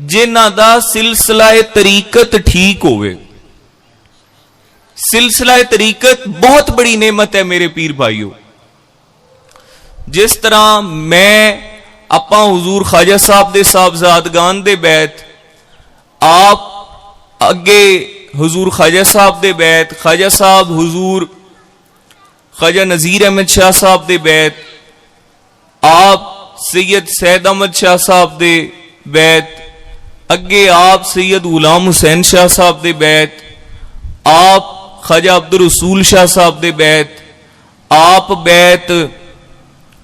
जिन्हां दा सिलसिला तरीकत ठीक होवे। सिलसिला तरीकत बहुत बड़ी नेमत है मेरे पीर भाइयों। जिस तरह मैं आपां हुजूर ख्वाजा साहब दे साहबजादगान दे बैत, आप अगे हुजूर ख्वाजा साहब दे बैत, ख्वाजा साहब हुजूर ख्वाजा नजीर अहमद शाह साहब दे बैत, आप सैयद सैयद अहमद शाह साहब दे बैत, अगे आप सैयद गुलाम हुसैन शाह साहब दे बैत, आप ख्वाजा अब्दुल रसूल शाह साहब दे बैत, आप बैत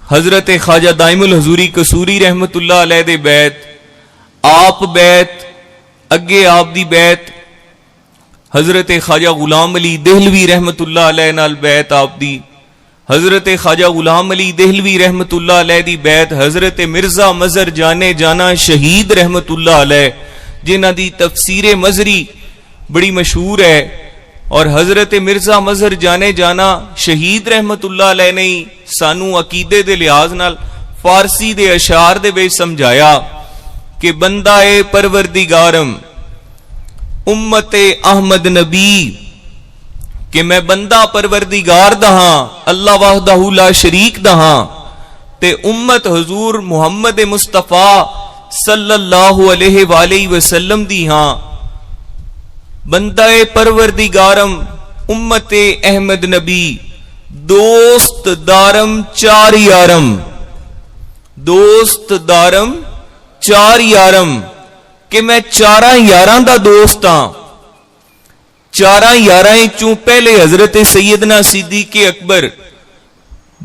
हजरत ख्वाजा दाइमुल हजूरी कसूरी रहमतुल्लाह अलैह दे बैत, आप बैत अगे आप दी बैत हजरत ख्वाजा गुलाम अली देहलवी रहमतुल्लाह अलैह नाल बैत आप दी, हजरत ख्वाजा गुलाम अली देहलवी रहमतुल्लाह अलैह दी बैत हजरत मिर्जा मजर जाने जाना शहीद रहमतुल्लाह अलैह, जिन्हां दी तफसीर मजरी बड़ी मशहूर है, और हजरत मिर्जा मजर जाने जाना शहीद रहमतुल्लाह अलैह ने सानू अकीदे दे लिहाज नाल फारसी दे अशार दे विच समझाया कि बंदा ए परवरदिगारम उम्मते अहमद नबी, कि मैं बंदा परवरदिगार दहां अल्लाह वहदहू ला शरीक दहां, ते उम्मत हजूर मुहम्मद मुस्तफा सल्लल्लाहु अलैहि वसल्लम दी हां। बंदा ए परवरदिगारम उम्मते अहमद नबी, दोस्त दारम चार यारम, दोस्त दारम चार यारम, कि मैं चारा यारां दा दोस्त हां। चारा यारां चों पहले हजरत सैयदना सिद्दीक अकबर,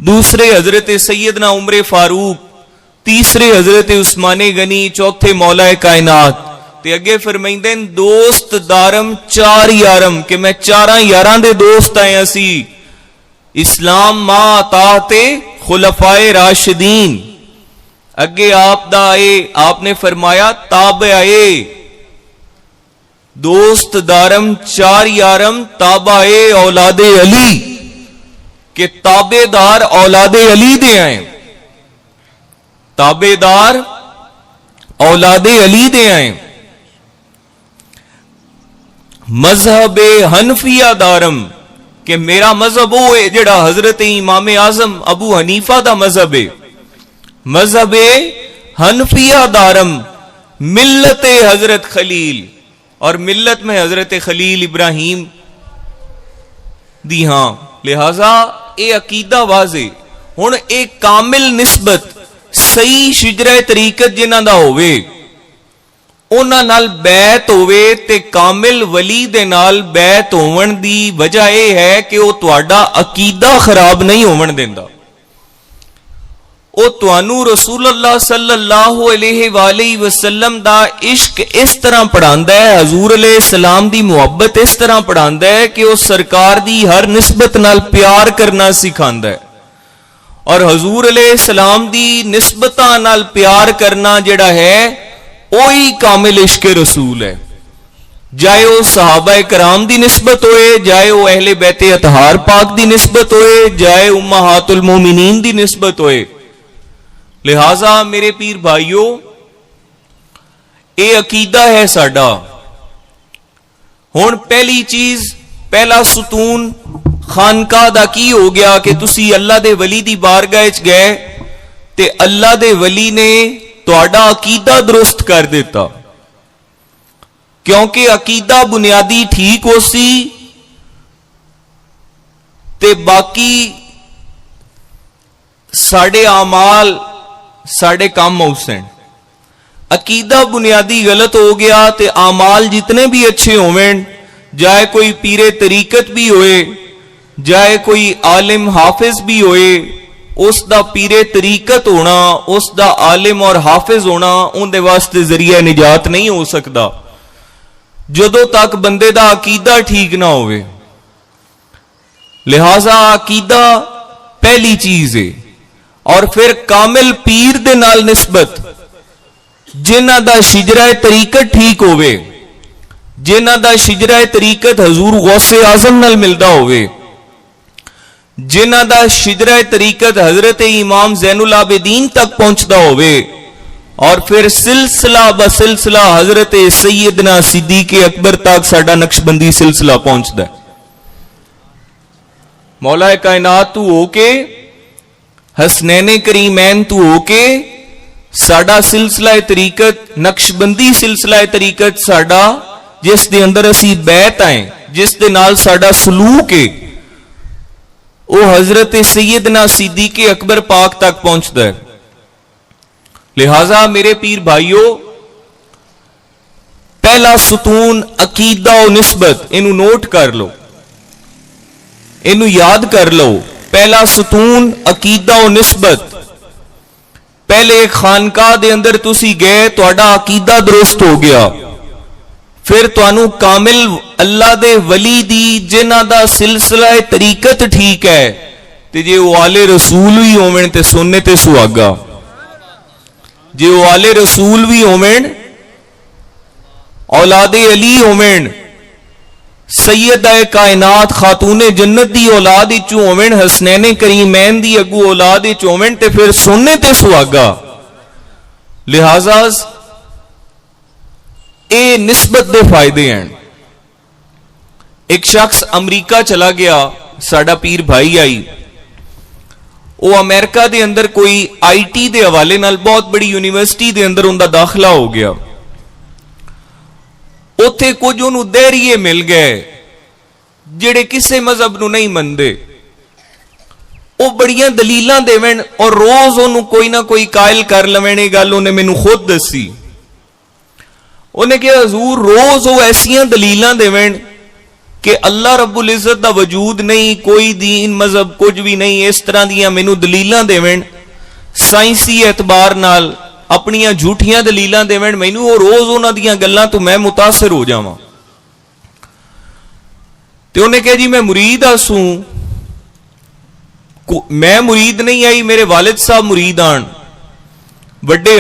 दूसरे हजरत सैयदना उमर फारूक, तीसरे हजरत उस्मान गनी, चौथे मौला कायनात, ते अगे फरमाइंदे दोस्त दारम चार यारम, कि मैं चारा यारां दे दोस्त आए असी। इस्लाम मा ताते खुलफाए राशिदीन, अगे आप दा आए आपने फरमाया ताब आए, दोस्त दारम चार यारम ताबाए औलादे अली, के ताबेदार औलादे अली दे आए, ताबेदार औलादे अली दे आए। मजहब हनफिया दारम, कि मेरा मजहब वो है जिहड़ा हजरत इमाम आजम अबू हनीफा दा मजहब है। मजहब हनफिया दारम मिल्लत हजरत खलील, और मिल्लत में हजरत खलील इब्राहिम दी हां। लिहाजा ये अकीदा वाजे हुण एक कामिल निस्बत सही शिजरा तरीकत जिन्हां दा होवे, उन्हां नाल बैत होवे, ते कामिल वली दे नाल बैत होवन दी वजह यह है कि वह तुहाडा अकीदा खराब नहीं होवन देंदा। ਉਹ ਤੁਹਾਨੂੰ रसूलुल्लाह सल्लल्लाहु अलैहि वसल्लम दा इश्क इस तरह पढ़ांदा है, हजूर अलैहिस्सलाम दी मुहब्बत इस तरह पढ़ांदा है कि वह सरकार दी हर निस्बत नाल प्यार करना सिखांदा है, और हजूर अलैहिस्सलाम दी निस्बतां नाल प्यार करना जिहड़ा है वही कामिल इश्क रसूल है। चाहे वह सहाबा कराम दी निस्बत होए, चाहे वह अहले बैते अतहार पाक दी निस्बत होए, चाहे उम्महातुल मोमिनीन दी निस्बत होए। लिहाजा मेरे पीर भाइयों, ये अकीदा है साडा। हुण पहली चीज, पहला सुतून खानका दा की हो गया कि तुसी अल्लाह दे वली दी बारगाह च गए ते अल्लाह दे वली ने तुहाडा अकीदा दुरुस्त कर दिता, क्योंकि अकीदा बुनियादी ठीक हो सी ते बाकी साडे आमाल साडे काम मौसन। अकीदा बुनियादी गलत हो गया तो आमाल जितने भी अच्छे होवें, चाहे कोई पीरे तरीकत भी होए, चाहे कोई आलिम हाफिज भी होए, उसका पीरे तरीकत होना, उसका आलिम और हाफिज होना उनके वास्ते जरिया निजात नहीं हो सकता जदों तक बंदे का अकीदा ठीक ना होवे। लिहाजा अकीदा पहली चीज है, और फिर कामिल पीर दे नाल निस्बत, जिन्हां दा शिजरा तरीकत ठीक होवे, जिन्हां दा शिजरा तरीकत हजूर गौसे आजम नाल मिलदा होवे, जिन्हां दा शिजरा तरीकत हजरत इमाम ज़ैनुल आबिदीन तक पहुंचदा होवे, और फिर सिलसिला ब सिलसिला हजरत सैयदना सिद्दीक अकबर तक साडा नक्शबंदी सिलसिला पहुंचता है। मौला कायनात तू होके, हसनैने करीमैन तू होके, साडा सिलसिला तरीकत नक्शबंदी सिलसिला तरीकत साडा जिस दे अंदर असी बैत आए, जिस दे नाल साडा सलूक है, वो हजरत सैयदना सिद्दीक अकबर पाक तक पहुंचता है। लिहाजा मेरे पीर भाइयों, पहला सतून अकीदा और निस्बत, इनू नोट कर लो, इनू याद कर लो। पहला सतून अकीदा और निस्बत। पहले खानकाह दे अंदर तुसी गए, तुहाडा अकीदा दुरुस्त हो गया, फिर तुहानू कामिल अल्लाह दे वली दी जिन्हां दा सिलसिला तरीकत ठीक है, ते जे वो आले रसूल भी होवन ते सुन्ने ते सुहागा, जे वो आले रसूल भी होवन, औलादे अली होवन, सैयदा कायनात खातूने जन्नत दी औलाद इचू होवन, हसनैने करीमैन दी अगू औलाद इच होवन, ते फिर सुन्ने ते सुहागा। लिहाजा ये निस्बत दे फायदे हैं। एक शख्स अमरीका चला गया, साडा पीर भाई आई, वो अमेरिका दे अंदर कोई IT दे हवाले नाल बहुत बड़ी यूनिवर्सिटी दे अंदर उनका दाखला हो गया। उत्थे कुछ उन्होंने दैरिये मिल गए जिहड़े किसी मजहब नूं नहीं मनदे। वो बड़ियां दलीलां देवन और रोज उन्होंने कोई ना कोई कायल कर लवेण। ये गल उन्हें मैनूं खुद दसी। उन्हें कहा हजूर रोज वो ऐसियां दलीलां देवन कि अल्लाह रब्बुल इज्जत दा वजूद नहीं, कोई दीन मजहब कुछ भी नहीं, इस तरह दियां मैनूं दलीलां देवन, साइंसी एतबार नाल अपनियां झूठियां दलीलां देवन, मैनूं वो रोज उन्हां दियां गल्लां तो मैं मुतासिर हो जावां। ते उन्हें कहा जी मैं मुरीद आसूं, मैं मुरीद नहीं आई, मेरे वालिद साहब मुरीद आन, वड्डे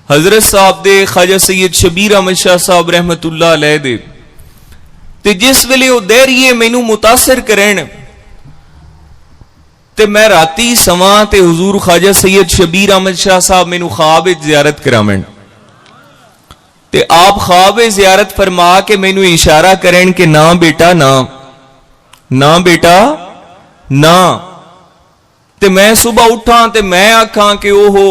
हजरत साहब दे ख्वाजा सैयद शबीर अहमद शाह साहब रहमतुल्लाह अलैह दे। ते जिस वेले वो दैरिये मैनू मुतासिर करन ते मैं राती सवा ते हुजूर ख्वाजा सैयद शबीर अहमद शाह साहब मैनू ख्वाब जियारत करावन, ते आप ख्वाब जियारत फरमा के मैनू इशारा करन कि ना बेटा ना, ना बेटा ना। ते मैं सुबह उठा ते मैं आखां कि ओहो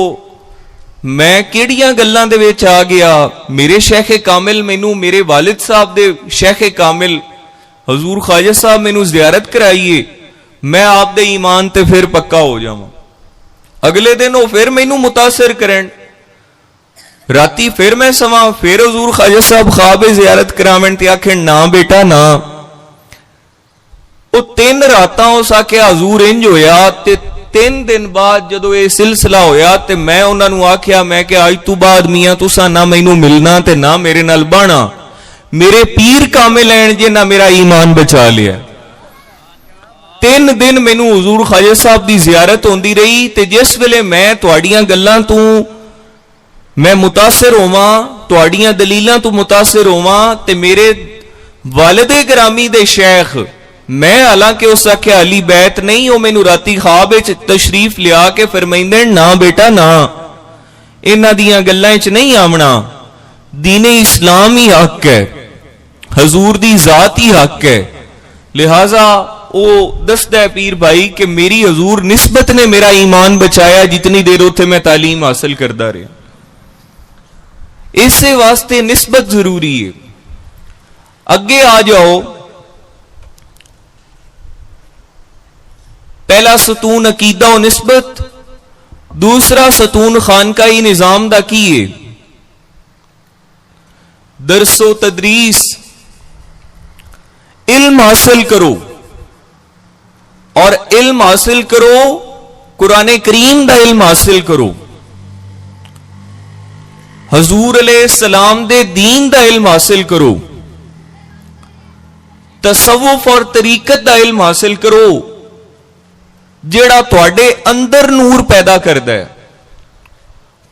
मैं किहड़ियां गल्लां दे विच आ गया। मेरे शेख कामिल मैनू, मेरे वालिद साहब दे शेख कामिल हजूर ख्वाजा साहब मैनू जियारत कराइए, मैं आप दे ईमान ते फिर पक्का हो जावां। अगले दिन वो फिर मैनू मुतासिर करन, राती फिर मैं सवा, फिर हजूर ख्वाजा साहब ख्वाब जियारत करावन ते आखन ना बेटा ना। वो 3 रातां उस आख्या हजूर इंज होया। ते 3 दिन बाद जदों ये सिलसिला होया ते मैं उन्होंने आख्या, मैं कि अज तू बाद मियां तुसा ना मैनू मिलना ते ना मेरे नाल बहना, मेरे पीर कामिल हैं जिन्हां मेरा ईमान बचा लिया। 3 दिन मैनू हुजूर ख्वाजा साहब की जियारत होंदी रही। ते जिस वेले मैं तुहाड़ियां गल्लां तू मैं मुतासिर होवां, तुहाड़ियां दलीलां तू मुतासिर होवां, ते मेरे वालिदे गिरामी दे शेख, मैं हालांकि उस आख्या अली बैत नहीं, वो मैनू राती ख्वाब तशरीफ लिया के फरमाइंदे ना बेटा ना, इन्हां दियां गल्लां च नहीं आवना, दीने इस्लाम ही हक है, हजूर दी जात ही हक है। लिहाजा वो दसदा है पीर भाई कि मेरी हजूर निस्बत ने मेरा ईमान बचाया जितनी देर उत्थे मैं तालीम हासिल करता रहा। इसे वास्ते निस्बत जरूरी है। अगे आ जाओ, पहला सतून अकीदा और निस्बत, दूसरा सतून खानकाही निजाम दा की है दरसो तदरीस। इल्म हासिल करो और इल्म हासिल करो, कुरान करीम दा इल्म हासिल करो, हजूर अलैहिस्सलाम दे दीन दा इल्म हासिल करो, तसव्वुफ और तरीकत दा इल्म हासिल करो, जेड़ा तुहाडे अंदर नूर पैदा करदा है।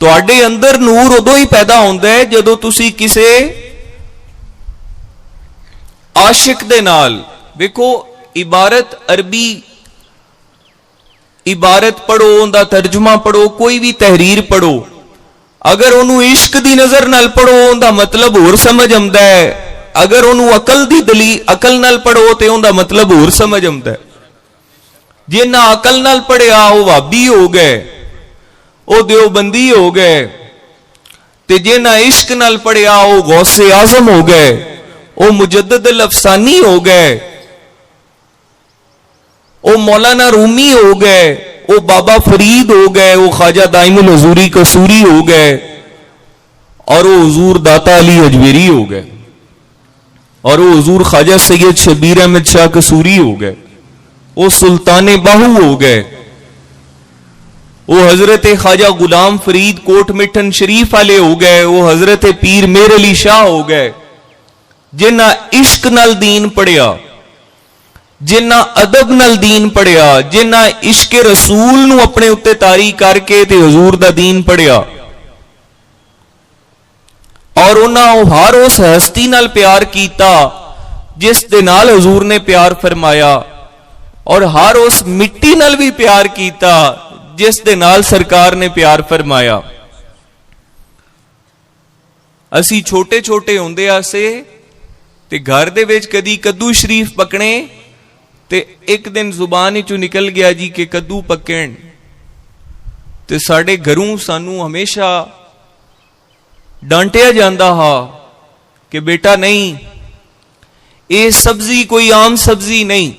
तुहाडे अंदर नूर उदों ही पैदा होंदा है जदों तुसी किसे आशिक दे नाल, देखो इबारत अरबी इबारत पढ़ो, उनका तर्जुमा पढ़ो, कोई भी तहरीर पढ़ो, अगर उन्होंने इश्क की नजर नाल पढ़ो उनका मतलब होर समझ आंदा है, अगर उन्होंने अकल की अकल नाल पढ़ो तो उनका मतलब होर समझ आंदा है। जिन्ना अकल नाल पढ़िया वो वाबी हो गए, वो देवबंदी हो गए, ते जिन्ना इश्क नाल पढ़िया वो गौसे आजम हो गए, वो मुजद्दद अल अफसानी हो गए, वो मौलाना रूमी हो गए, वो बाबा फरीद हो गए, वो ख्वाजा दाइमुल हुजूरी कसूरी हो गए, और वो हुजूर दाता अली अजमेरी हो गए, और वो हुजूर ख्वाजा सैयद शबीर अहमद शाह कसूरी हो गए, वो सुल्तान बाहू हो गए, वो हजरत ख्वाजा गुलाम फरीद कोट मिठन शरीफ वाले हो गए, वो हजरत पीर मेर अली शाह हो गए। जिन्ना इश्क नाल दीन पढ़िया, जिन्ना अदब नाल दीन पढ़िया, जिन्ना इश्क रसूल नू अपने उत्ते तारी करके ते हुजूर दा दीन पढ़िया, और उन्हें हर उस हस्ती नाल प्यार कीता जिस दे नाल हुजूर ने प्यार फरमाया, और हर उस मिट्टी नाल भी प्यार कीता जिस दे नाल सरकार ने प्यार फरमाया। असी छोटे छोटे हुंदे आसे ते घर दे विच कदी कद्दू शरीफ पकने ते एक दिन जुबान चों निकल गया जी कि कद्दू पकण, ते साडे घरों सानू हमेशा डांटिया जांदा हा कि बेटा नहीं, ये सब्जी कोई आम सब्जी नहीं,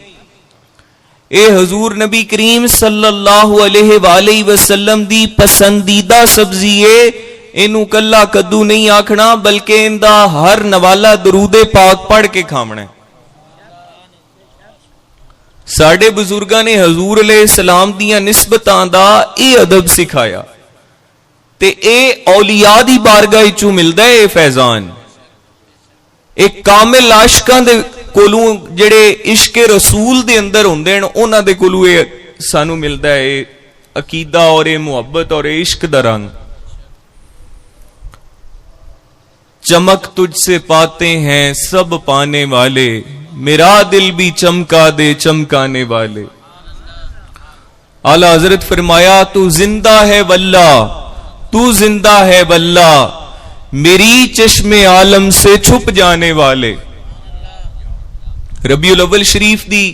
ये हजूर नबी करीम सल्लल्लाहु अलैहि वसल्लम दी पसंदीदा सब्जी है। इनू कला कद्दू नहीं आखना बल्कि इंदा हर नवाला दरूदे पाक पढ़ के खावना। साडे बुजुर्गां ने हजूर अलैहिस्सलाम दियां निस्बतां दा ये अदब सिखाया, ते ए औलिया दी बारगाह चों मिलदा है फैजान। एक कामिल आशिकां दे कोलों जेड़े इश्क रसूल दे अंदर हुंदे ने उन्हां दे कोलों ये सानू मिलदा है अकीदा और ये मुहब्बत और ये इश्क दा रंग। चमक तुझसे पाते हैं सब पाने वाले, मेरा दिल भी चमका दे चमकाने वाले। आला हजरत फरमाया तू जिंदा है वल्ला, तू जिंदा है वल्ला, मेरी चश्मे आलम से छुप जाने वाले। रबीउल अव्वल शरीफ दी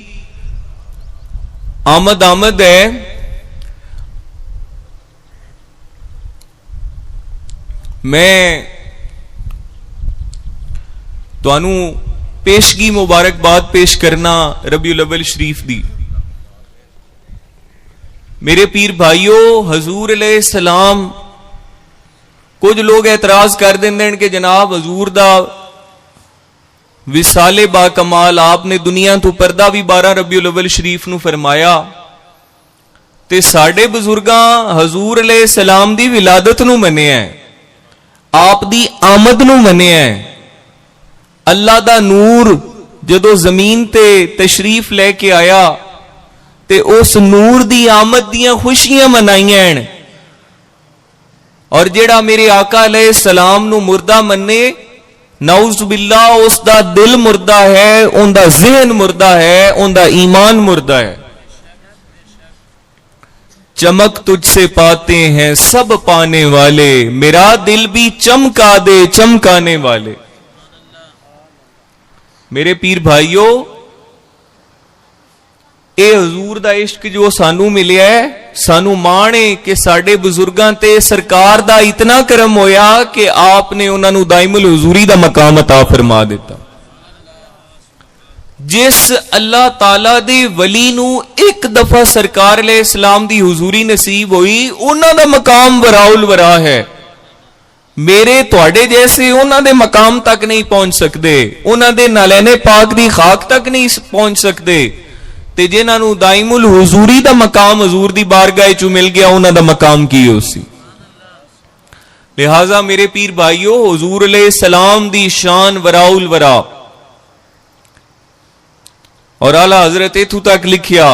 आमद है। मैं तुहानू पेशगी मुबारकबाद पेश करना रबीउल अव्वल शरीफ दी। मेरे पीर भाइयों, हजूर अलैहिस्सलाम, कुछ लोग एतराज कर देंगे कि जनाब हजूर दा विसाले बा कमाल आपने दुनिया तो पर्दा भी 12 रबीउल अव्वल शरीफ नू फरमाया, ते साडे बुजुर्गां हजूर अलैहिस्सलाम दी विलादत नू मन्निया है, आप दी आमद नू मन्निया है। अल्लाह दा नूर जदों जमीन ते तशरीफ लेके आया ते उस नूर दी आमद दियां खुशियां मनाइयां। और जेड़ा मेरे आका अलैहिस्सलाम नू मुर्दा मन्ने, नाउज़ बिल्ला उसदा दिल मुर्दा है, उनदा ज़हन मुर्दा है, उनदा ईमान मुर्दा है। चमक तुझसे पाते हैं सब पाने वाले, मेरा दिल भी चमका दे चमकाने वाले। मेरे पीर भाइयों, ये हजूर दा इश्क जो सानू मिलिया है, सानू माण है कि साडे बुजुर्गां ते सरकार दा इतना करम होया कि आपने उन्हां नू दाइमुल हुजूरी दा मकाम अता फरमा दिता। जिस अल्लाह ताला दे वली नू एक दफा सरकार अलैहिस्सलाम दी हुजूरी नसीब हुई, उन्हां दा मकाम वराउल वरा है। मेरे तुहाडे जैसे उन्हां दे मकाम तक नहीं पहुंच सकते, उन्हां दे नालैने पाक दी खाक तक नहीं पहुंच सकते, ते जिन्हां नू दाइमुल हुजूरी दा मकाम हजूर दी बारगाह चों मिल गया, उन्हां दा मकाम की होसी। लिहाजा मेरे पीर भाइयों, हुजूर अलैहिस्सलाम दी शान वराउल वरा। और आला हजरत इथों तक लिखिया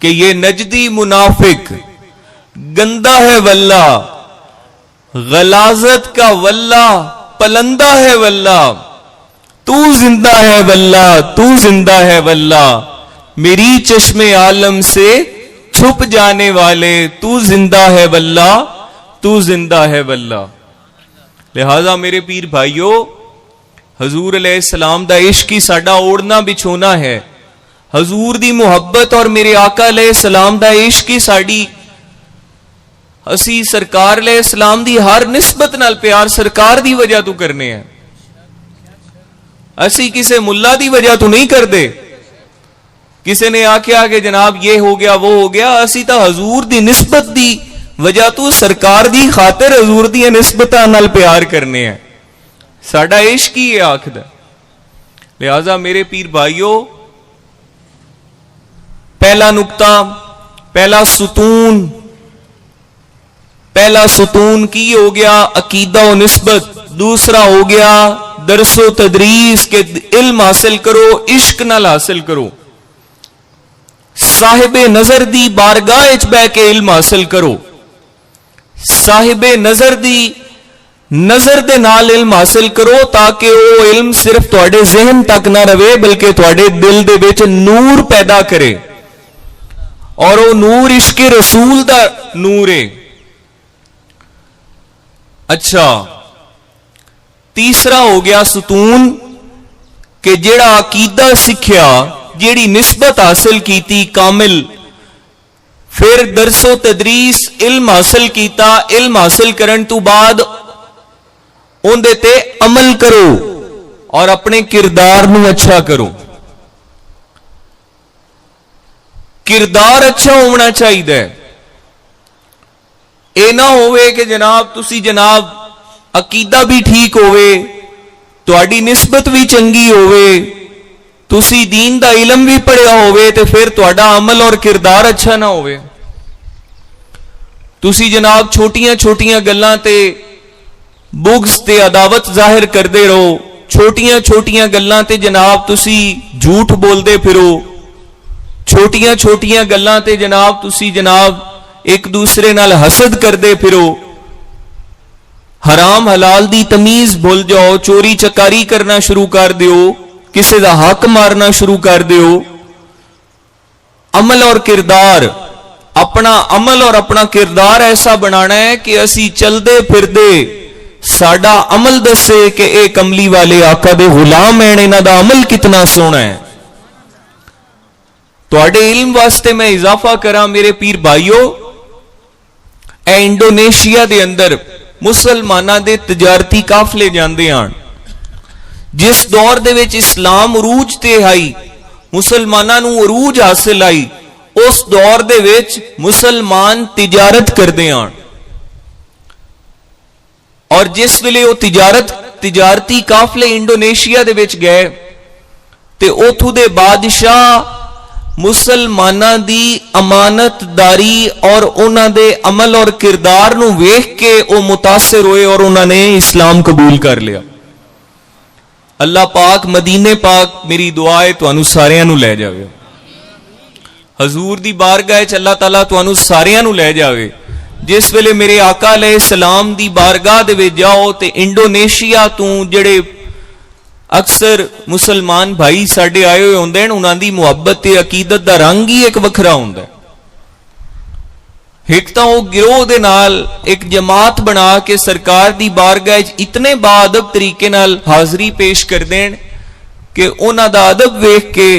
कि ये नजदी मुनाफिक गंदा है वल्ला, गलाजत का वल्ला पलंदा है वल्ला, तू जिंदा है वल्ला, तू जिंदा है वल्ला, मेरी चश्मे आलम से छुप जाने वाले, तू जिंदा है वल्ला, तू जिंदा है वल्ला। लिहाजा मेरे पीर भाइयों, हजूर अलैहिस्सलाम दा इश्क ही साडा ओढ़ना बिछोना है। हजूर दी मुहब्बत और मेरे आका अलैहिस्सलाम दा इश्क ही साड़ी, असी सरकार अलैहिस्सलाम दी हर निस्बत नाल प्यार सरकार दी वजह तो करने हैं। असी किसे मुल्ला दी वजह तो नहीं करते। किसी ने आख्या कि जनाब ये हो गया वो हो गया, असी तो हजूर दी निस्बत दी वजह तो सरकार दी खातिर हजूर दी निस्बतां नाल प्यार करने हैं। साडा इश्क ही ये आखदा। लिहाजा मेरे पीर भाइयों, पहला नुक्ता, पहला सुतून की हो गया अकीदा और निस्बत। दूसरा हो गया दरसो तदरीस के इल्म हासिल करो, इश्क नाल हासिल करो। साहिबे नजर दी बारगाह विच बैठ के इल्म हासिल करो। साहिबे नजर दी नजर दे नाल इल्म हासिल करो, ताकि वो इल्म सिर्फ तुहाडे ज़हन तक ना रहे बल्कि तुहाडे दिल दे विच नूर पैदा करे, और वो नूर इश्क रसूल दा नूर है। अच्छा, तीसरा हो गया सुतून कि जेड़ा अकीदा सिखिया, जेड़ी निस्बत हासिल की कामिल, फिर दरसो तदरीस इल्म हासिल किया। इल्म हासिल करन तो बाद उहदे ते अमल करो और अपने किरदार नूं अच्छा करो। किरदार अच्छा होना चाहिए। यह ना होवे कि जनाब तुसी जनाब अकीदा भी ठीक होवे, तुहाडी निस्बत भी चंगी होवे, तुसी दीन दा इलम भी पढ़िया होवे, ते फिर तुहाडा अमल और किरदार अच्छा ना होवे। तुसी जनाब छोटियां छोटियां गल्लां ते बुग़्ज़ ते अदावत जाहिर करते रहो। छोटियां छोटियां गल्लां ते जनाब तुसी झूठ बोलते फिरो। छोटियां छोटियां गल्लां ते जनाब तुसी जनाब एक दूसरे नाल हसद करते फिरो। हराम हलाल दी तमीज भूल जाओ, चोरी चकारी करना शुरू कर दियो, किसी का हक मारना शुरू कर दियो। अमल और किरदार, अपना अमल और अपना किरदार ऐसा बनाना है कि असी चलते फिरदे साडा अमल दसे कि ये कमली वाले आका दे गुलाम हैं, इन्हां दा अमल कितना सोहना है। तुहाडे इल्म वास्ते मैं इजाफा करा मेरे पीर भाइयों, ए इंडोनेशिया दे अंदर मुसलमानां दे तजारती काफले जांदे हन। जिस दौर दे विच इस्लाम उरूज ते आई, मुसलमानां नूं उरूज हासिल आई, उस दौर दे विच मुसलमान तिजारत करदे हन। और जिस वेले वो तिजारती काफले इंडोनेशिया दे विच गए ते उथों दे बादशाह मुसलमानां दी अमानतदारी और उन्हां दे अमल और किरदार नूं वेख के वो मुतासिर होए और उन्होंने इस्लाम कबूल कर लिया। अल्लाह पाक मदीने पाक मेरी दुआ है तुहानू सारियां नू लै जावे। हजूर दी बारगाह च अल्लाह ताला तुहानू सारियां नू लै जावे। जिस वेले मेरे आका अलैहिस्सलाम दी बारगाह दे विच जाओ ते इंडोनेशिया तू जेड़े अक्सर मुसलमान भाई साडे आए हुए होंदे ने, उन्हां दी मुहब्बत ते अकीदत दा रंग ही एक वखरा हुंदा है। एक तां वो गिरोह दे नाल एक जमात बना के सरकार दी बारगाह च इतने बाअदब तरीके नाल हाजरी पेश कर देन कि उन्हां दा अदब वेख के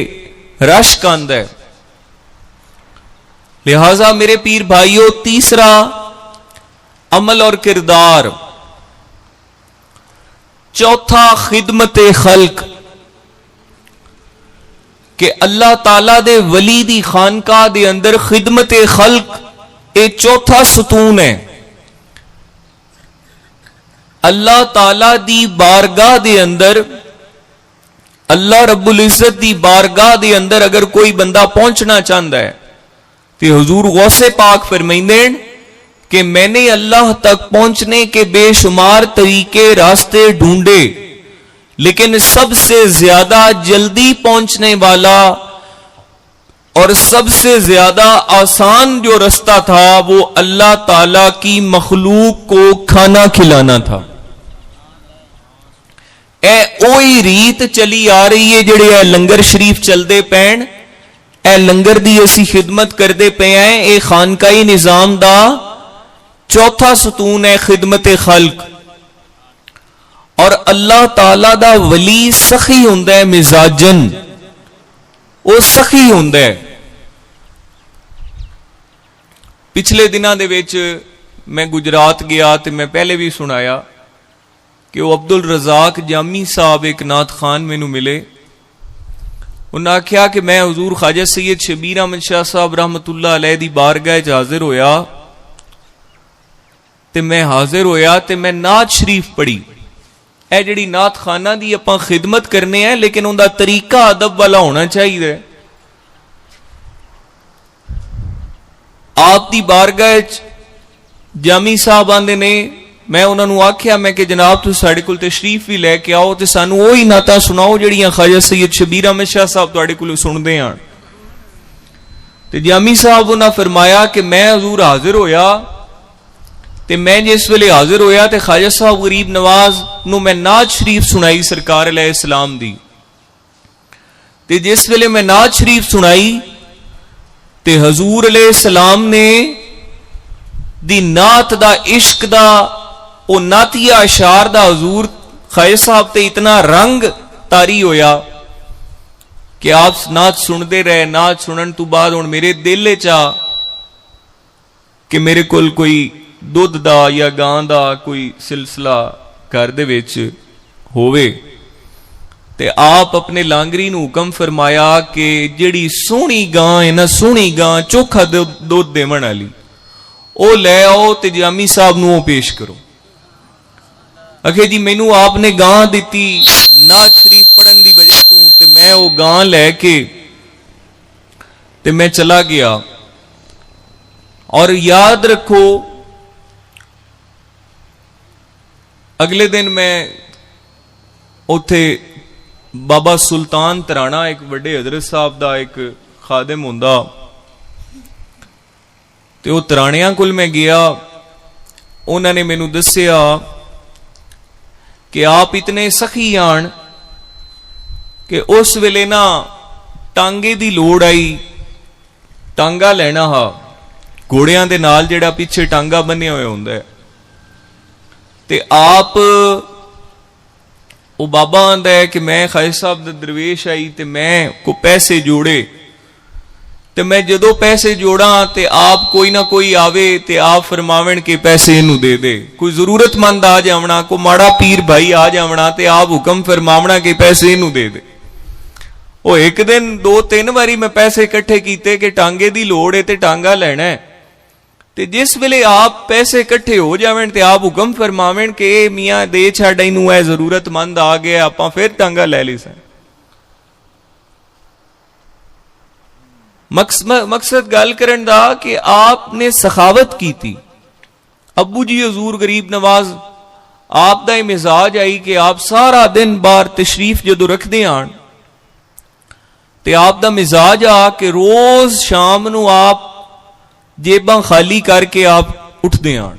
रश्क आंदा है। लिहाजा मेरे पीर भाइयों, तीसरा अमल और किरदार। चौथा खिदमत खल्क, कि अल्लाह ताला दे वली दी खानकाह दे अंदर खिदमत खल्क एक चौथा सुतून है। अल्लाह ताला दी बारगाह दे अंदर, अल्लाह रब्बुल इज्जत दी बारगाह दे अंदर अगर कोई बंदा पहुंचना चाहता है तो हुजूर गौसे पाक फरमाइंदे कि मैंने अल्लाह तक पहुंचने के बेशुमार तरीके रास्ते ढूंढे, लेकिन सबसे ज्यादा जल्दी पहुंचने वाला और सबसे ज्यादा आसान जो रास्ता था वो अल्लाह ताला की मखलूक को खाना खिलाना था। ए ओही रीत चली आ रही है जेड़े ए लंगर शरीफ चलते पैन, ए लंगर दी असी खिदमत करते पे हैं। ए खानकाई निजाम दा चौथा सतून है खिदमत खल्क। और अल्लाह ताला दा वली सखी हुंदा है मिजाजन, वो सखी हुंदा है। पिछले दिनों दे विच मैं गुजरात गया तो मैं पहले भी सुनाया कि वो अब्दुल रज़ाक जामी साहब एक नात खान मैनू मिले। उन्हें आख्या कि मैं हजूर ख्वाजा सैयद शबीर अहमद शाह साहब रहमतुल्लाह अलैह दी बारगाह च हाजिर होया ते मैं हाजिर होया ते मैं नात शरीफ पढ़ी। ए जिहड़ी नात खाना दी आपां खिदमत करने हैं, लेकिन उनका तरीका अदब वाला होना चाहिए। आप दी बारगाह च जामी साहब आंदे ने, मैं उन्होंने आख्या मैं कि जनाब तुसीं साडे कोल तशरीफ भी लैके आओ ते सानू ओही नातां सुनाओ जिहड़ियां ख्वाजा सैयद शबीर अहमद शाह साहब तुहाडे कोल सुनदे हन। ते जामी साहब उन्हां फरमाया कि मैं हजूर हाजिर होया ते मैं जिस वेले हाजिर होया ते ख्वाजा साहब गरीब नवाज नूं मैं नात शरीफ सुनाई सरकार अलैहिस्सलाम दी। ते जिस वेले मैं नात शरीफ सुनाई ते हजूर अलैहिस्सलाम ने दी नात दा इश्क दा ओ नातिया अशार दा हजूर ख्वाजा साहब ते इतना रंग तारी होया कि आप नात सुनते रहे। नात सुनन तो बाद हुण मेरे दिल च आ कि मेरे कोल कोई दुध दा या गां दा कोई सिलसिला घर दे विच होवे। ते आप अपने लांगरी नूं हुकम फरमाया कि जिहड़ी सोहनी गां है ना, सोहनी गां चोखा दुध देवण वाली, ओ लै आओ ते जामी साहब नूं पेश करो। अखे जी मैनू आपने गां दिती नात शरीफ पढ़न दी वजह तू, ते मैं वो गां लैके ते मैं चला गया। और याद रखो अगले दिन मैं उथे बाबा सुल्तान तराना एक वड्डे हजरत साहब दा एक खादिम हुंदा, ते वो तराणियां कोल मैं गया। उन्होंने मैनू दस्सिया कि आप इतने सखी आन कि उस वेले ना टांगे दी लोड़ आई, टांगा लेना हा घोड़ियां दे नाल जिहड़ा पिछे टांगा बन्निया होया हुंदा है। ते आप वो बाबा आंदा है कि मैं ख्वाजा साहब दा दरवेश आई ते मैं को पैसे जोड़े, ते मैं जदों पैसे जोड़ा ते आप कोई ना कोई आवे ते आप फरमावन के पैसे इनू दे दे। कोई जरूरतमंद आ जावना, को माड़ा पीर भाई आ जावना ते आप हुक्म फरमावना के पैसे इनू दे दे। वो एक दिन 2-3 बारी मैं पैसे इकट्ठे कीते कि टांगे दी लोड़ है ते टांगा लेना है। ते जिस वेले आप पैसे इकट्ठे हो जावन ते आप हुक्म फरमावन के मियाँ दे छड़ इनू है जरूरतमंद आ गया, आपां फिर टांगा ले ली सा। मकसद गल करन दा कि आपने सखावत की थी। अबू जी हजूर गरीब नवाज आप दा मिजाज आई कि आप सारा दिन बाहर तशरीफ जदों रखदे आन ते आप दा मिजाज आ कि रोज शाम नू आप जेबां खाली करके आप उठदे आन।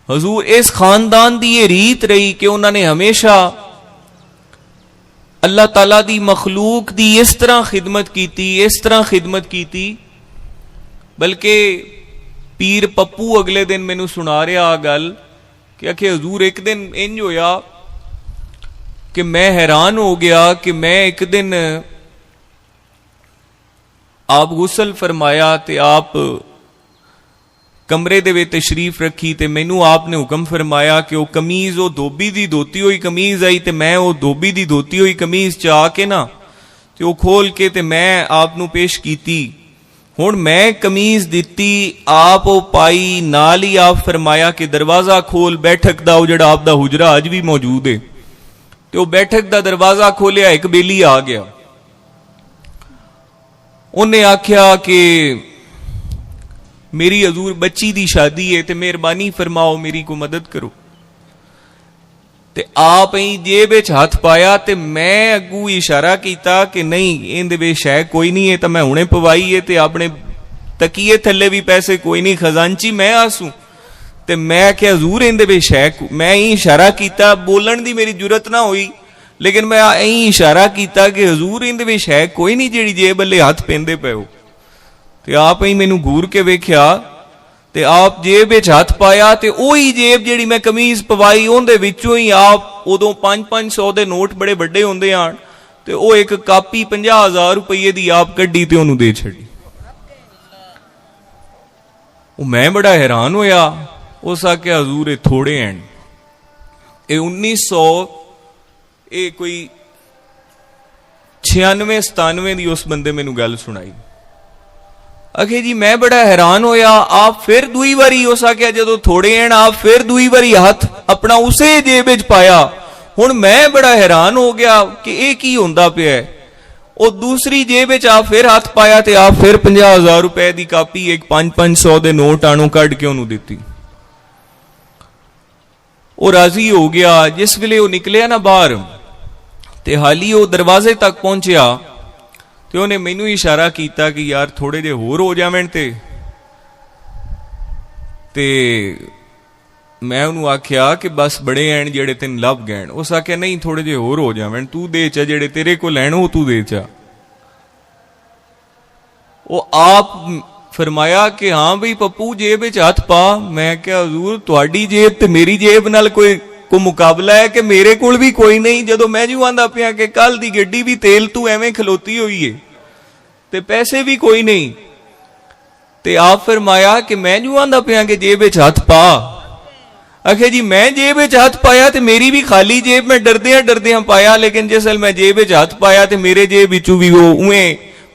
हजूर इस खानदान दी ये रीत रही कि उन्होंने हमेशा अल्लाह ताला दी मखलूक दी इस तरह खिदमत की थी, इस तरह खिदमत की थी। बल्कि पीर पप्पू अगले दिन मैनू सुना रहा गल कि आखे हजूर एक दिन इंज होया कि मैं हैरान हो गया कि मैं एक दिन आप गुसल फरमाया ते आप कमरे दे विच तशरीफ रखी ते मैनू आपने हुक्म फरमाया कि वह कमीज वो धोबी दी धोती हुई कमीज आई ते मैं वो धोबी दी धोती हुई कमीज च आके ना ते वो खोल के ते मैं आपनू पेश कीती। हुण मैं कमीज दिती आप वो पाई, नाल ही आप फरमाया कि दरवाजा खोल बैठक दा, वो जिहड़ा आप दा हुजरा अज भी मौजूद है। ते वो बैठक दा दरवाजा खोलिया, एक बेली आ गया। उन्हें आख्या कि मेरी हजूर बच्ची दी शादी है ते मेहरबानी फरमाओ मेरी को मदद करो। ते आप ही जेब विच हाथ पाया ते मैं अगू इशारा किया कि नहीं इहदे विच शै कोई नहीं है, तो मैं हुणे पवाई है ते अपने तकिए थल्ले भी पैसे कोई नहीं, खजानची मैं आसूं। ते मैं क्या हजूर इहदे विच शै, मैं ही इशारा किया, बोलण दी मेरी जुरत ना हुई लेकिन मैं यही इशारा किया कि हजूर इहदे विच शै कोई नहीं जिहड़ी जेब अल्ले हाथ पेंदे पे हो। ते आप ही मैनू घूर के वेख्या ਤੇ ਆਪ ਜੇਬ ਵਿੱਚ ਹੱਥ ਪਾਇਆ ਤੇ ਉਹੀ ਜੇਬ ਜਿਹੜੀ ਮੈਂ ਕਮੀਜ਼ ਪਵਾਈ ਉਹਦੇ ਵਿੱਚੋਂ ਹੀ ਆਪ ਉਦੋਂ 500 ਦੇ ਨੋਟ ਬੜੇ ਵੱਡੇ ਹੁੰਦੇ ਆਣ ਤੇ ਉਹ ਇੱਕ ਕਾਪੀ 50,000 ਰੁਪਏ ਦੀ ਆਪ ਕੱਢੀ ਤੇ ਉਹਨੂੰ ਦੇ ਛੱਡੀ। ਉਹ ਮੈਂ ਬੜਾ ਹੈਰਾਨ ਹੋਇਆ। ਉਸ ਆਖਿਆ ਹਜ਼ੂਰ ਇਹ ਥੋੜੇ ਹਨ। ਇਹ 1900 ਇਹ ਕੋਈ 96-97 ਦੀ ਉਸ ਬੰਦੇ ਮੈਨੂੰ ਗੱਲ ਸੁਣਾਈ। आखे जी मैं बड़ा हैरान होया। आप फिर दूई बारी उस आख्या जदों थोड़े हैं आप फिर दूई बारी हाथ अपना उसे जेब विच पाया। हुण मैं बड़ा हैरान हो गया कि ये की होंदा पिया है। और दूसरी जेब विच आप फिर हाथ पाया ते आप फिर 50,000 रुपए की कापी एक 500 दे नोट आणों कढ के उन्होंने दिती। वो राजी हो गया। जिस वेले वो निकलिया ना बाहर ते हाली वो दरवाजे तक पहुंचया ਤੇ ਉਹਨੇ ਮੈਨੂੰ ਇਸ਼ਾਰਾ ਕੀਤਾ ਕਿ ਯਾਰ ਥੋੜੇ ਜਿਹੇ ਹੋਰ ਹੋ ਜਾਵਣ ਤੇ ਮੈਂ ਉਹਨੂੰ ਆਖਿਆ ਕਿ ਬਸ ਬੜੇ ਐਣ ਜਿਹੜੇ ਤੈਨੂੰ ਲੱਭ ਗਏ। ਉਸ ਆਖਿਆ ਨਹੀਂ ਥੋੜੇ ਜਿਹੇ ਹੋਰ ਹੋ ਜਾਵਣ ਤੂੰ ਦੇ ਚਾ ਜਿਹੜੇ ਤੇਰੇ ਕੋਲ ਲੈਣ ਉਹ ਤੂੰ ਦੇ ਚਾ। ਉਹ ਆਪ ਫਰਮਾਇਆ ਕਿ ਹਾਂ ਬਈ ਪੱਪੂ ਜੇਬ ਵਿੱਚ ਹੱਥ ਪਾ। ਮੈਂ ਕਿਹਾ ਹਜ਼ੂਰ ਤੁਹਾਡੀ ਜੇਬ ਤੇ ਮੇਰੀ ਜੇਬ ਨਾਲ ਕੋਈ ਮੁਕਾਬਲਾ है कि मेरे कोल भी कोई नहीं। जदों मैं जू आंदा पिया कि कल दी गड्डी भी तेल तू एवें खलोती हुई है ते पैसे भी कोई नहीं ते आप फरमाया कि मैं जू आंदा पिया कि जेब विच हथ पा। आखे जी मैं जेब विच हथ पाया ते मेरी भी खाली जेब में डरदियां पाया। लेकिन जिस वेले मैं जेब विच हथ पाया ते मेरे जेब विचों भी वो उवें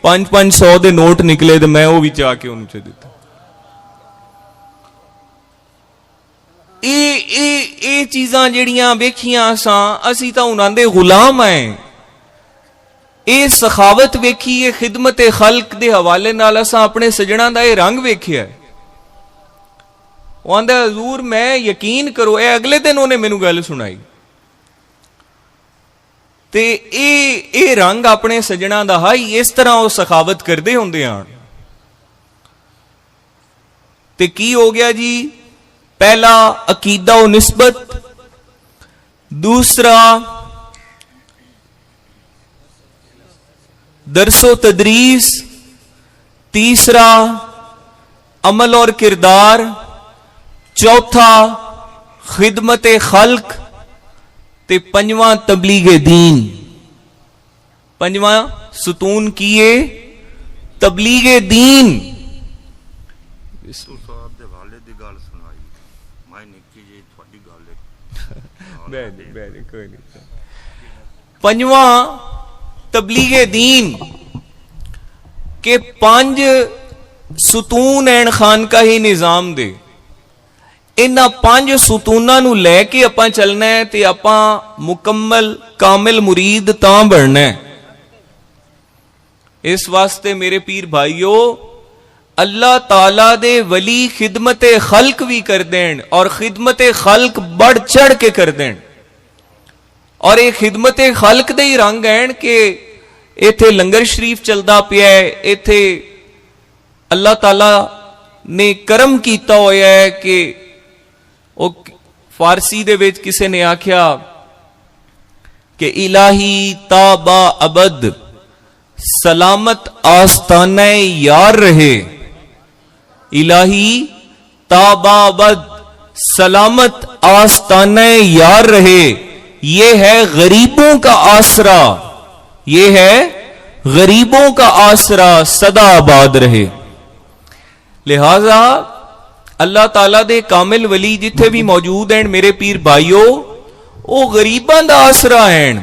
500 दे नोट निकले ते मैं वो विच आके उन्हें दे दिता। ਇਹ ਚੀਜ਼ਾਂ ਜਿਹੜੀਆਂ ਵੇਖੀਆਂ ਅਸੀਂ ਤਾਂ ਉਹਨਾਂ ਦੇ ਗੁਲਾਮ ਆਂ। ਇਹ ਸਖਾਵਤ ਵੇਖੀ, ਇਹ ਖਿਦਮਤ ਖਲਕ ਦੇ ਹਵਾਲੇ ਨਾਲ ਅਸਾਂ ਆਪਣੇ ਸਜਣਾ ਦਾ ਇਹ ਰੰਗ ਵੇਖਿਆ। ਉਹ ਆਂਦਾ ਹਜ਼ੂਰ ਮੈਂ ਯਕੀਨ ਕਰੋ ਇਹ ਅਗਲੇ ਦਿਨ ਉਹਨੇ ਮੈਨੂੰ ਗੱਲ ਸੁਣਾਈ ਤੇ ਇਹ ਰੰਗ ਆਪਣੇ ਸਜਣਾ ਦਾ ਹਾਈ ਇਸ ਤਰ੍ਹਾਂ ਉਹ ਸਖਾਵਤ ਕਰਦੇ ਹੁੰਦੇ ਹਨ। ਤੇ ਕੀ ਹੋ ਗਿਆ ਜੀ? पहला अकीदा व निस्बत, दूसरा दरसो तदरीस, तीसरा अमल और किरदार, चौथा खिदमत खल्क ते पंजवां तबलीग दीन। पंजवां सुतून किए तबलीग दीन। पंजवा तबलीगे दीन के 5 सुतून एन खानकाही निजाम दे। इन्हां 5 सुतूनां नूं लैके आपां चलना है ते आपां मुकम्मल कामिल मुरीद तां बनना है। इस वास्ते मेरे पीर भाइयों अल्लाह ताला दे वली खिदमत खल्क भी कर देन और खिदमत खल्क बढ़ चढ़ के कर देन। और ये खिदमत खल्क दे ही रंग हैं कि इत्थे लंगर शरीफ चलदा पिया है। इत्थे अल्लाह ताला ने करम कीता होया है कि वो फारसी दे विच किसी ने आख्या कि इलाही ताबा अबद सलामत आस्ताने यार रहे। इलाही ताबाबद सलामत आस्ताने यार रहे। ये है गरीबों का आसरा, ये है गरीबों का आसरा सदा आबाद रहे। लिहाजा अल्लाह ताला दे कामिल वली जिथे भी मौजूद हैं मेरे पीर भाइयों वो गरीबां दा आसरा हैं।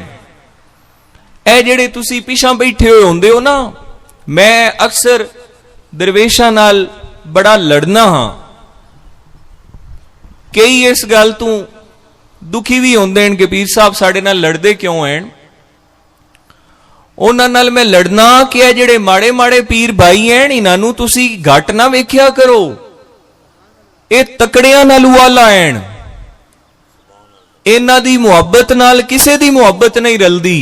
ए जेड़े तुसी पिछा बैठे हुए होंदे हो ना, मैं अक्सर दरवेशां नाल बड़ा लड़ना हाँ। कई इस गल तू दुखी भी होंदे हैं कि पीर साहब साडे नाल लड़दे क्यों हैं। उन्हां नाल मैं लड़ना कि ये जेड़े माड़े माड़े पीर भाई हैं इन्हां नूं तुसी घट ना वेख्या करो। ये तकड़ियां नाल उवाला हैं। इन्हां दी मुहब्बत नाल किसे दी मुहब्बत नहीं रलदी।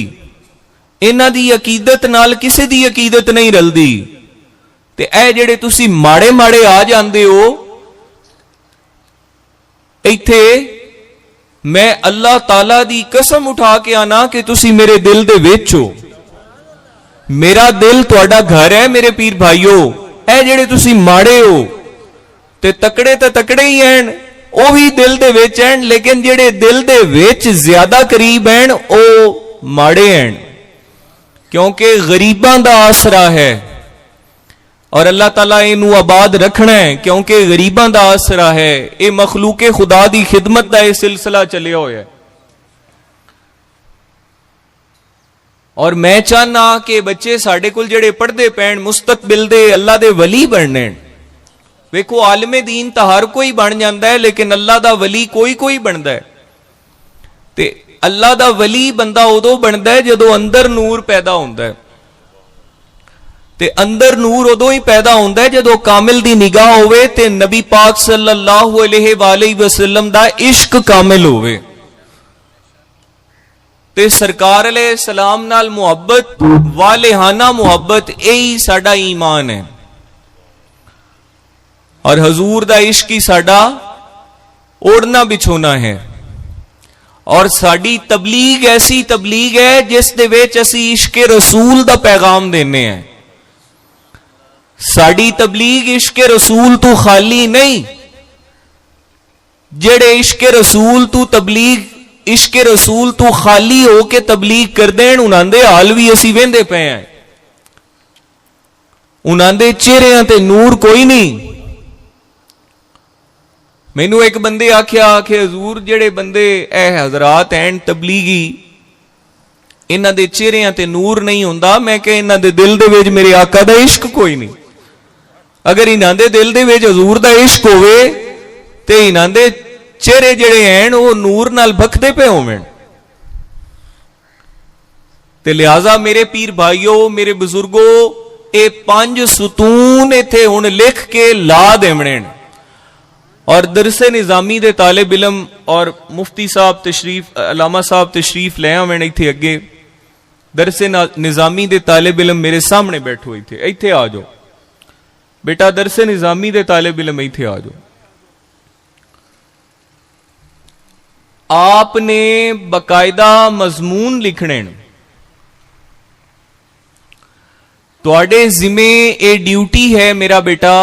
इन्हां दी अकीदत नाल किसे दी अकीदत नहीं रलदी। ते ऐ जेड़े तुसी माड़े माड़े आ जांदे हो इत्थे मैं अल्लाह ताला दी कसम उठा के आना कि तुसी मेरे दिल दे विच हो। मेरा दिल तुहाडा घर है मेरे पीर भाइयों। ऐ जेड़े तुसी माड़े हो ते तकड़े तो तकड़े ही हैं, वो भी दिल दे विच हैं, लेकिन जिहड़े दिल दे विच ज्यादा करीब हैं वो माड़े हैं, क्योंकि गरीबां दा आसरा है और अल्लाह ताला इनू आबाद रखना है, क्योंकि गरीबां दा आसरा है। ये मखलूके खुदा दी खिदमत दा यह सिलसिला चलिया होया है। और मैं चाहना कि बच्चे साडे कोल जिहड़े पढ़दे पैण मुस्तकबिल दे अल्लाह दे वली बनने। वेखो आलमे दीन तो हर कोई बन जाता है, लेकिन अल्लाह दा वली कोई कोई बनता है। ते अल्लाह दा वली बंदा उदों बनता है जदों अंदर नूर पैदा होता है, ते अंदर नूर उदों ही पैदा होता है जदों कामिल दी निगाह होवे ते नबी पाक सल्लल्लाहु अलैहि वसल्लम दा इश्क कामिल होवे, ते सरकार अलैहि सलाम नाल मुहब्बत, वालेहाना मुहब्बत, यही साडा ईमान है। और हजूर दा इश्क ही साडा ओढ़ना बिछोना है। और साडी तबलीग ऐसी तबलीग है जिस दे विच असी इश्क रसूल दा पैगाम देने हैं। साडी तबलीग इश्क रसूल तू खाली नहीं, जेड़े इश्क रसूल तू तबलीग इश्क रसूल तू खाली हो के तबलीग कर देन, उन्हां दे हाल भी असी वेंदे पे हैं। उन्हां दे चेहरियां ते नूर कोई नहीं। मैनू एक बंदे आख्या कि हजूर जेड़े बंदे ए हजरात हैं तबलीगी, इन्हां दे चेहरियां ते नूर नहीं हुंदा। मैं कह इन्हां दे दिल दे विच मेरे आका दा इश्क कोई नहीं। अगर इन्हां दे दिल दे विच हजूर दा इश्क होवे ते इन्हां दे चेहरे जिहड़े हैं वो नूर नाल भखदे पे होवें। ते लिहाजा मेरे पीर भाइयों, मेरे बुजुर्गों, ये 5 सुतून इत्थे हुण लिख के ला देवणे। और दरसे निजामी दे तालिब इलम और मुफ्ती साहब तशरीफ, अलामा साहब तशरीफ ले आवें इत्थे अगे। दरसे निजामी दे तालिब इलम मेरे सामने बैठो, इत्थे आ जाओ बेटा, दरसे निजामी दे तालिब इलम इत्थे आ जाओ। आपने बकायदा मजमून लिखने, तुहाडे जिम्मे ये ड्यूटी है मेरा बेटा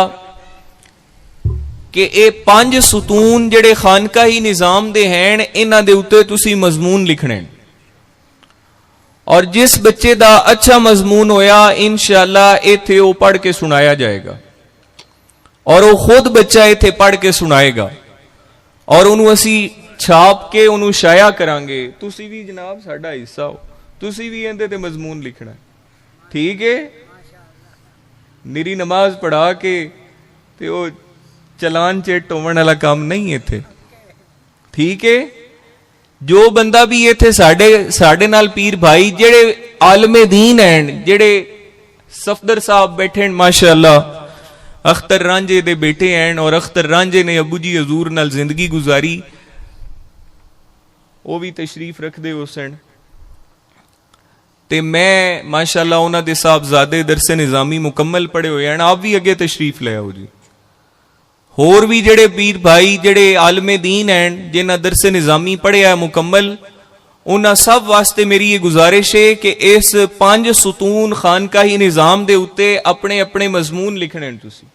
कि ये 5 सुतून जेड़े खानकाही निजाम दे हैं इन्हां दे उत्ते तुसी मजमून लिखने। और जिस बच्चे दा अच्छा मजमून होया इंशाअल्लाह इत्थे वो पढ़ के सुनाया जाएगा, और वो खुद बच्चा इत्थे पढ़ के सुनाएगा, और उन्होंने असी छाप के उन्होंने शाया करांगे। तुसी भी जनाब साडा हिस्सा हो, तुसी भी इहदे ते मजमून लिखना, ठीक है। निरी नमाज पढ़ा के ते वो चलान चेट होवन वाला काम नहीं इत्थे, ठीक है। जो बंदा भी इत्थे साडे नाल पीर भाई जेड़े आलमे दीन हैं, जेड़े सफदर साहब बैठे माशाअल्लाह, अख्तर रांझे दे बेटे हैं, और अख्तर रांझे ने अबू जी हजूर नाल जिंदगी गुजारी, वो भी तशरीफ रखते हो सन। ते मैं माशाअल्लाह उन्हां दे साहबजादे दरसे निजामी मुकम्मल पढ़े हुए हैं, आप भी अगे तशरीफ ले आओ जी। होर भी जेड़े पीर भाई जेड़े आलमे दीन हैं जिन्हां दरसे निजामी पढ़िया है मुकम्मल, उन्हां सब वास्ते मेरी ये गुजारिश है कि इस 5 सुतून खानकाही निजाम दे उत्ते अपने अपने मजमून लिखने तुसी,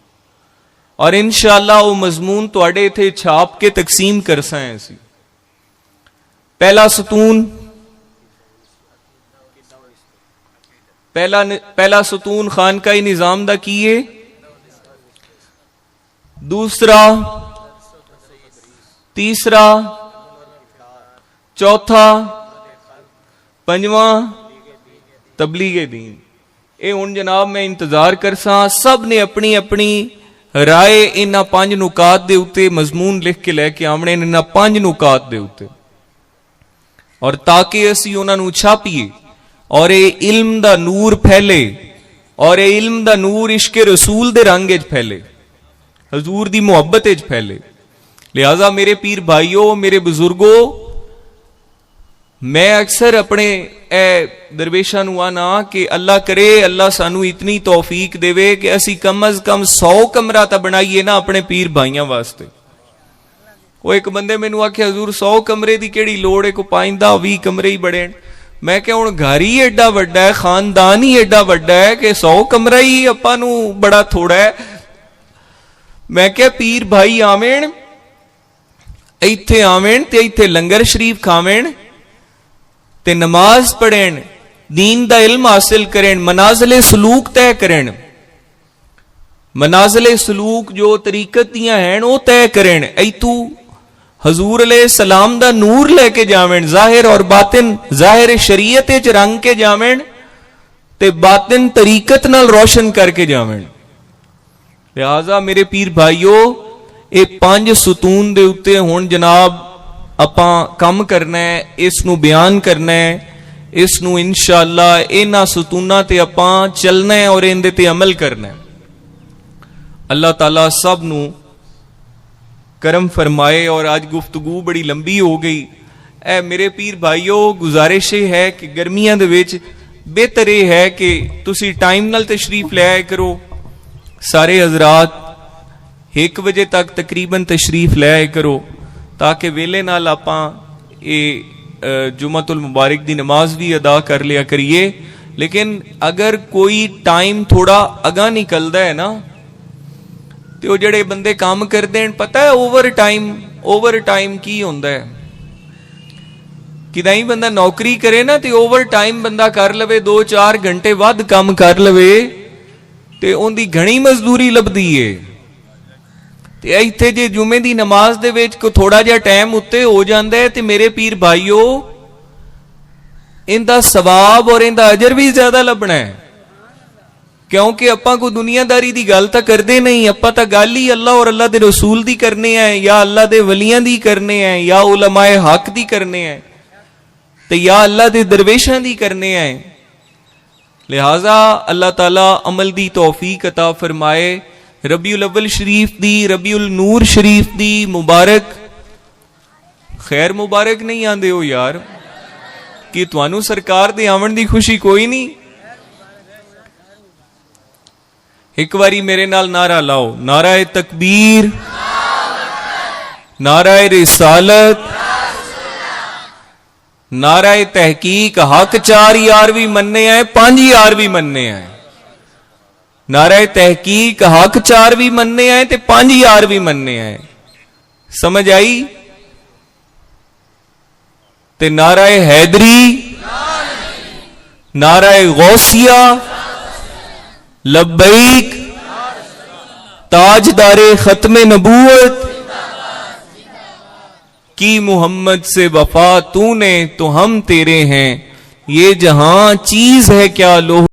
और इंशाअल्लाह वो मजमून तुहाडे इत्थे छाप के तकसीम करसा है असी। पहला सुतून, पहला सुतून खानकाही निजाम दा की है, दूसरा, तीसरा, चौथा, पंजवां तबलीगे दीन। ये हुण जनाब मैं इंतजार करसा सब ने अपनी अपनी राय इन्हां 5 नुकात दे उत्ते मजमून लिख के लैके आमणे इन्हां 5 नुकात दे उत्ते, और ताकि असी उन्होंने छापीए और ये इल्म दा नूर फैले, और ये इल्म दा नूर इश्क रसूल दे रंग च फैले, हजूर दी मुहब्बत च फैले। लिहाजा मेरे पीर भाइयों, मेरे बुजुर्गों, मैं अक्सर अपने दरवेशा नूं आना कि अल्लाह करे अल्लाह सानू इतनी तौफीक देवे कि असी कम अज कम 100 कमरा तो बनाइए ना अपने पीर भाइयों वास्ते। वो एक बंदे मैनू आखे हजूर 100 कमरे की केड़ी लोड़ है, को 5-10-20 कमरे ही बड़े। मैं क्या हुण घर ही एडा वड्डा है, खानदान ही एडा वड्डा है कि 100 कमरा ही आपां नूं बड़ा थोड़ा है। मैं क्या पीर भाई आवेण, इत्थे आवेण ते इत्थे लंगर शरीफ खावेण ते नमाज पढ़ेण, दीन दा इल्म हासिल करें, मनाजिले सलूक तय करें, मनाजिले सलूक जो तरीकत दियां हैं वो तय करें। ऐतू हजूर अलैहिस्सलाम दा नूर लेके जावें, जाहिर और बातिन, जाहिर शरीयत च रंग के जावें ते बातिन तरीकत नाल रोशन करके जावें। लिहाजा मेरे पीर भाईओ, ये 5 सतून दे उत्ते हुण जनाब आपां काम करना है, इस नूं बयान करना है, इस नूं इंशाअल्लाह इन्हां सतूनां ते आपां चलना है और इहदे ते अमल करना है। अल्लाह ताला सब नूं करम फरमाए। और आज गुफ्तगू बड़ी लंबी हो गई। ए मेरे पीर भाईओ, गुजारिश है कि गर्मियां दे विच बेहतर यह है कि तुसी टाइम नाल तशरीफ ले आया करो। सारे हजरात 1 बजे तक तकरीबन तशरीफ ले आया करो, ताकि वेले नाल आपां ये जुम्मतुल मुबारक दी नमाज भी अदा कर लिया करिए। लेकिन अगर कोई टाइम थोड़ा अगा निकलता है ना, तो जड़े बंदे काम करते हैं, पता है ओवर टाइम की होंदा है? किदाई बंदा नौकरी करे ना, तो ओवर टाइम बंदा कर लवे, 2-4 घंटे वध काम कर लवे, ते उनकी घनी मजदूरी लभदी है। ते इत्थे जे जुमे दी नमाज दे विच को थोड़ा जिहा टाइम उत्ते हो जाता है, तो मेरे पीर भाईओ इनका सवाब और इनका अजर भी ज्यादा लभना है। क्योंकि आपां को दुनियादारी की गल तो करते नहीं, आपां तो गल ही अल्लाह और अल्लाह के रसूल की करने हैं, या अल्लाह के वलियां की करने हैं, या उलमाए हक की करने हैं, तो या अल्लाह के दरवेशां की करने हैं। लिहाजा अल्लाह ताला अमल दी तौफीक अता फरमाए। रबीउल अव्वल शरीफ दी, रबीउल नूर शरीफ दी मुबारक, खैर मुबारक नहीं आंदे हो यार, कि तुहानू सरकार दे आवन दी खुशी कोई नहीं? एक बारी मेरे नाल नारा लाओ, नाराए तकबीर, नाराए रिसालत, नाराए तहकीक। हक 4 यार भी मन्ने आए, 5 यार भी मन्ने आए। नाराए तहकीक, हक 4 भी मन्ने आए, ते 5 यार भी मन्ने आए। समझ आई? ते नाराए हैदरी, नाराए गौसिया, लब्बैक, ताजदारे खत्मे नबूवत की मोहम्मद से वफा तूने तो हम तेरे हैं, ये जहां चीज है क्या लोह